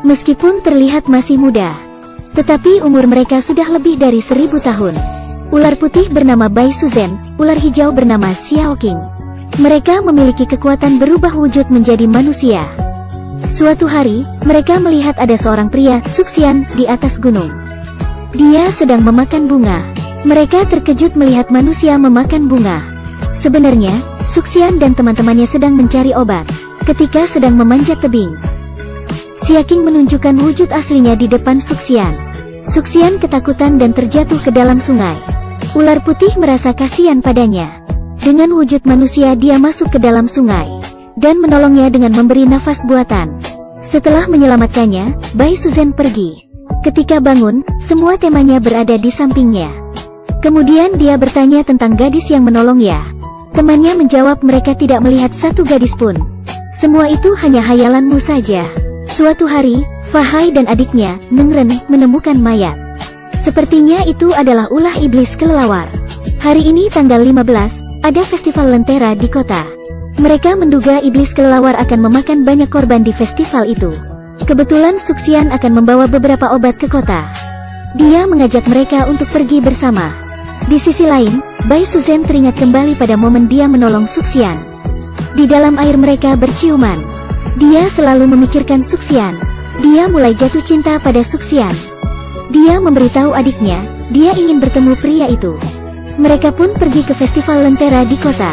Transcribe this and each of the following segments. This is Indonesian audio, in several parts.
Meskipun terlihat masih muda, tetapi umur mereka sudah lebih dari 1000 tahun. Ular putih bernama Bai Suzen, ular hijau bernama Xiao Qing. Mereka memiliki kekuatan berubah wujud menjadi manusia. Suatu hari, mereka melihat ada seorang pria, Suxian, di atas gunung. Dia sedang memakan bunga. Mereka terkejut melihat manusia memakan bunga. Sebenarnya, Suxian dan teman-temannya sedang mencari obat ketika sedang memanjat tebing. Xiao Qing menunjukkan wujud aslinya di depan Suxian. Suxian ketakutan dan terjatuh ke dalam sungai. Ular putih merasa kasihan padanya. Dengan wujud manusia dia masuk ke dalam sungai dan menolongnya dengan memberi nafas buatan. Setelah menyelamatkannya, Bai Suzen pergi. Ketika bangun, semua temannya berada di sampingnya. Kemudian dia bertanya tentang gadis yang menolongnya. Temannya menjawab mereka tidak melihat satu gadis pun. Semua itu hanya hayalanmu saja. Suatu hari, Fahai dan adiknya, Nengren, menemukan mayat. Sepertinya itu adalah ulah iblis kelelawar. Hari ini tanggal 15, ada festival lentera di kota. Mereka menduga iblis kelelawar akan memakan banyak korban di festival itu. Kebetulan Suxian akan membawa beberapa obat ke kota. Dia mengajak mereka untuk pergi bersama. Di sisi lain, Bai Suzen teringat kembali pada momen dia menolong Suxian. Di dalam air mereka berciuman. Dia selalu memikirkan Suxian. Dia mulai jatuh cinta pada Suxian. Dia memberitahu adiknya, dia ingin bertemu pria itu. Mereka pun pergi ke festival lentera di kota.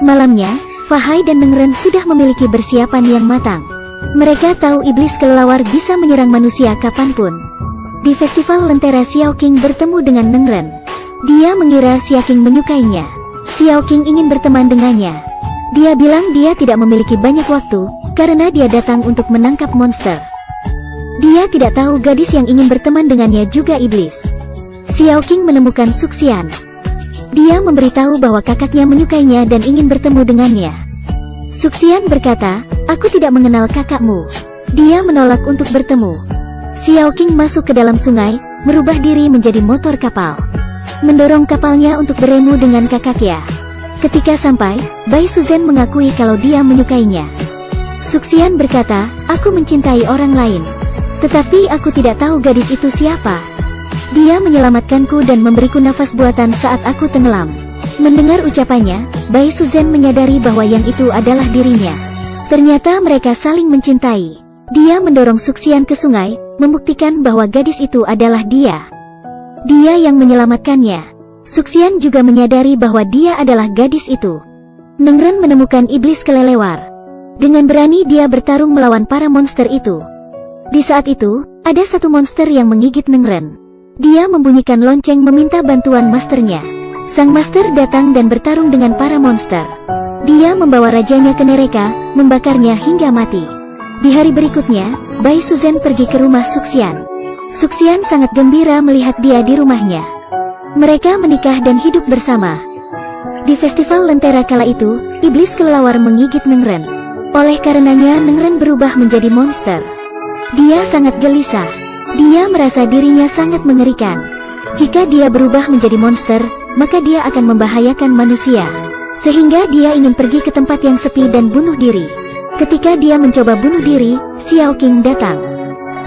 Malamnya, Fahai dan Nengren sudah memiliki persiapan yang matang. Mereka tahu iblis kelelawar bisa menyerang manusia kapanpun. Di festival lentera Xiao Qing bertemu dengan Nengren. Dia mengira Xiao Qing menyukainya. Xiao Qing ingin berteman dengannya. Dia bilang dia tidak memiliki banyak waktu, karena dia datang untuk menangkap monster. Dia tidak tahu gadis yang ingin berteman dengannya juga iblis. Xiao Qing menemukan Suxian. Dia memberitahu bahwa kakaknya menyukainya dan ingin bertemu dengannya. Suxian berkata, aku tidak mengenal kakakmu. Dia menolak untuk bertemu. Xiao Qing masuk ke dalam sungai, merubah diri menjadi motor kapal. Mendorong kapalnya untuk bertemu dengan kakaknya. Ketika sampai, Bai Suzen mengakui kalau dia menyukainya. Suxian berkata, aku mencintai orang lain. Tetapi aku tidak tahu gadis itu siapa. Dia menyelamatkanku dan memberiku nafas buatan saat aku tenggelam. Mendengar ucapannya, Bai Suzen menyadari bahwa yang itu adalah dirinya. Ternyata mereka saling mencintai. Dia mendorong Suxian ke sungai, membuktikan bahwa gadis itu adalah dia. Dia yang menyelamatkannya. Suxian juga menyadari bahwa dia adalah gadis itu. Nengren menemukan iblis kelelawar. Dengan berani dia bertarung melawan para monster itu. Di saat itu, ada satu monster yang menggigit Nengren. Dia membunyikan lonceng meminta bantuan masternya. Sang master datang dan bertarung dengan para monster. Dia membawa rajanya ke neraka, membakarnya hingga mati. Di hari berikutnya, Bai Suzen pergi ke rumah Suxian. Suxian sangat gembira melihat dia di rumahnya. Mereka menikah dan hidup bersama. Di festival lentera kala itu, iblis kelelawar menggigit Nengren. Oleh karenanya Nengren berubah menjadi monster. Dia sangat gelisah. Dia merasa dirinya sangat mengerikan. Jika dia berubah menjadi monster, maka dia akan membahayakan manusia. Sehingga dia ingin pergi ke tempat yang sepi dan bunuh diri. Ketika dia mencoba bunuh diri, Xiao Qing datang.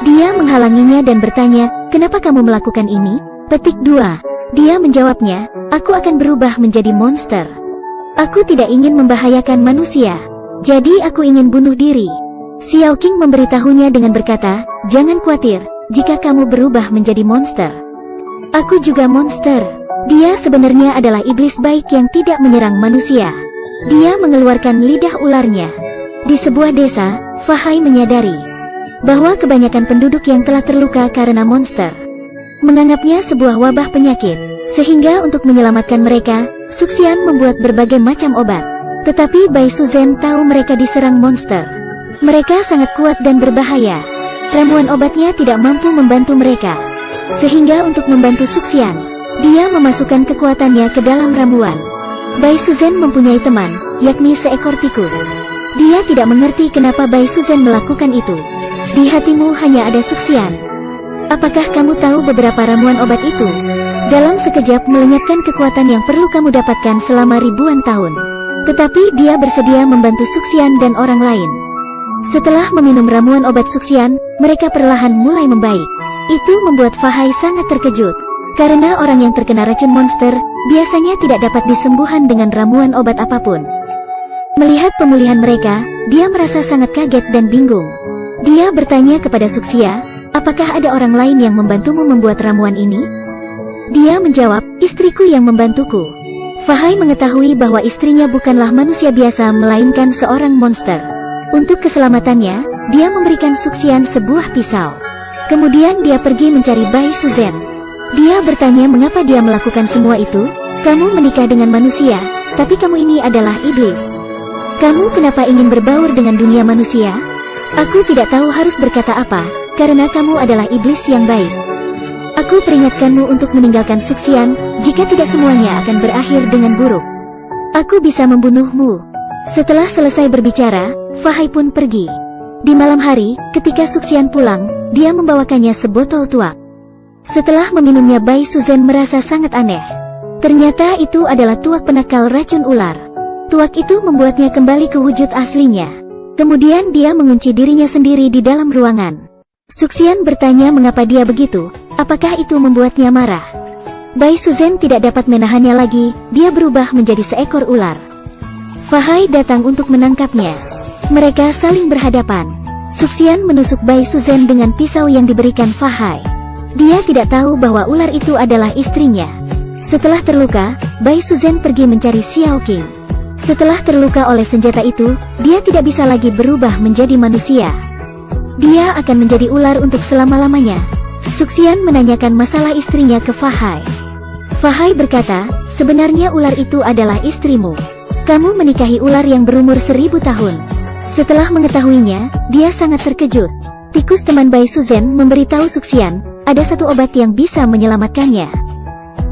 Dia menghalanginya dan bertanya, kenapa kamu melakukan ini? Petik 2. Dia menjawabnya, aku akan berubah menjadi monster. Aku tidak ingin membahayakan manusia. Jadi aku ingin bunuh diri. Xiao Qing memberitahunya dengan berkata, jangan khawatir. Jika kamu berubah menjadi monster, aku juga monster. Dia sebenarnya adalah iblis baik yang tidak menyerang manusia. Dia mengeluarkan lidah ularnya. Di sebuah desa, Fahai menyadari bahwa kebanyakan penduduk yang telah terluka karena monster menganggapnya sebuah wabah penyakit. Sehingga untuk menyelamatkan mereka, Suxian membuat berbagai macam obat. Tetapi Bai Suzen tahu mereka diserang monster. Mereka sangat kuat dan berbahaya. Ramuan obatnya tidak mampu membantu mereka. Sehingga untuk membantu Suxian, dia memasukkan kekuatannya ke dalam ramuan. Bai Suzen mempunyai teman, yakni seekor tikus. Dia tidak mengerti kenapa Bai Suzen melakukan itu. Di hatimu hanya ada Suxian. Apakah kamu tahu beberapa ramuan obat itu? Dalam sekejap melenyapkan kekuatan yang perlu kamu dapatkan selama ribuan tahun. Tetapi dia bersedia membantu Suxian dan orang lain. Setelah meminum ramuan obat Suxian, mereka perlahan mulai membaik. Itu membuat Fahai sangat terkejut. Karena orang yang terkena racun monster, biasanya tidak dapat disembuhkan dengan ramuan obat apapun. Melihat pemulihan mereka, dia merasa sangat kaget dan bingung. Dia bertanya kepada Suxia, apakah ada orang lain yang membantumu membuat ramuan ini? Dia menjawab, istriku yang membantuku. Fahai mengetahui bahwa istrinya bukanlah manusia biasa melainkan seorang monster. Untuk keselamatannya, dia memberikan Suxian sebuah pisau. Kemudian dia pergi mencari Bai Suzen. Dia bertanya mengapa dia melakukan semua itu. Kamu menikah dengan manusia, tapi kamu ini adalah iblis. Kamu kenapa ingin berbaur dengan dunia manusia? Aku tidak tahu harus berkata apa, karena kamu adalah iblis yang baik. Aku peringatkanmu untuk meninggalkan Suxian, jika tidak semuanya akan berakhir dengan buruk. Aku bisa membunuhmu. Setelah selesai berbicara, Fahai pun pergi. Di malam hari, ketika Suxian pulang, dia membawakannya sebotol tuak. Setelah meminumnya, Bai Suzen merasa sangat aneh. Ternyata itu adalah tuak penakal racun ular. Tuak itu membuatnya kembali ke wujud aslinya. Kemudian dia mengunci dirinya sendiri di dalam ruangan. Suxian bertanya mengapa dia begitu, apakah itu membuatnya marah. Bai Suzen tidak dapat menahannya lagi, dia berubah menjadi seekor ular. Fahai datang untuk menangkapnya. Mereka saling berhadapan. Suxian menusuk Bai Suzen dengan pisau yang diberikan Fahai. Dia tidak tahu bahwa ular itu adalah istrinya. Setelah terluka, Bai Suzen pergi mencari Xiao Qing. Setelah terluka oleh senjata itu, dia tidak bisa lagi berubah menjadi manusia. Dia akan menjadi ular untuk selama-lamanya. Suxian menanyakan masalah istrinya ke Fahai. Fahai berkata, sebenarnya ular itu adalah istrimu. Kamu menikahi ular yang berumur 1000 tahun. Setelah mengetahuinya, dia sangat terkejut. Tikus teman Bai Suzen memberitahu Suxian, ada satu obat yang bisa menyelamatkannya.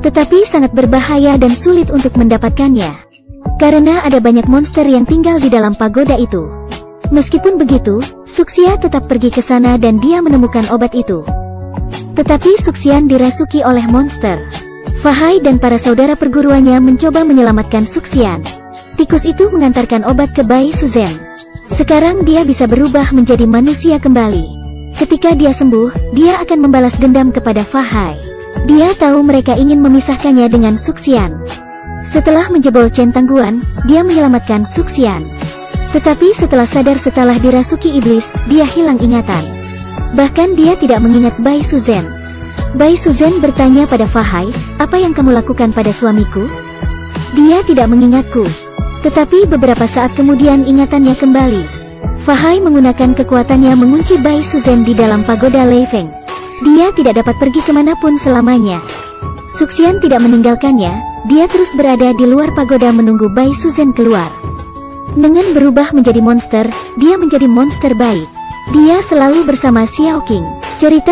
Tetapi sangat berbahaya dan sulit untuk mendapatkannya. Karena ada banyak monster yang tinggal di dalam pagoda itu. Meskipun begitu, Suxia tetap pergi ke sana dan dia menemukan obat itu. Tetapi Suxian dirasuki oleh monster. Fahai dan para saudara perguruannya mencoba menyelamatkan Suxian. Tikus itu mengantarkan obat ke Bai Suzen. Sekarang dia bisa berubah menjadi manusia kembali. Ketika dia sembuh, dia akan membalas dendam kepada Fahai. Dia tahu mereka ingin memisahkannya dengan Suxian. Setelah menjebol centangguan, dia menyelamatkan Suxian. Tetapi setelah sadar setelah dirasuki iblis, dia hilang ingatan. Bahkan dia tidak mengingat Bai Suzen. Bai Suzen bertanya pada Fahai, apa yang kamu lakukan pada suamiku? Dia tidak mengingatku. Tetapi beberapa saat kemudian ingatannya kembali. Fahai menggunakan kekuatannya mengunci Bai Suzen di dalam pagoda Lei Feng. Dia tidak dapat pergi kemanapun selamanya. Suxian tidak meninggalkannya. Dia terus berada di luar pagoda menunggu Bai Suzen keluar. Dengan berubah menjadi monster, dia menjadi monster baik. Dia selalu bersama Xiao Qing. Cerita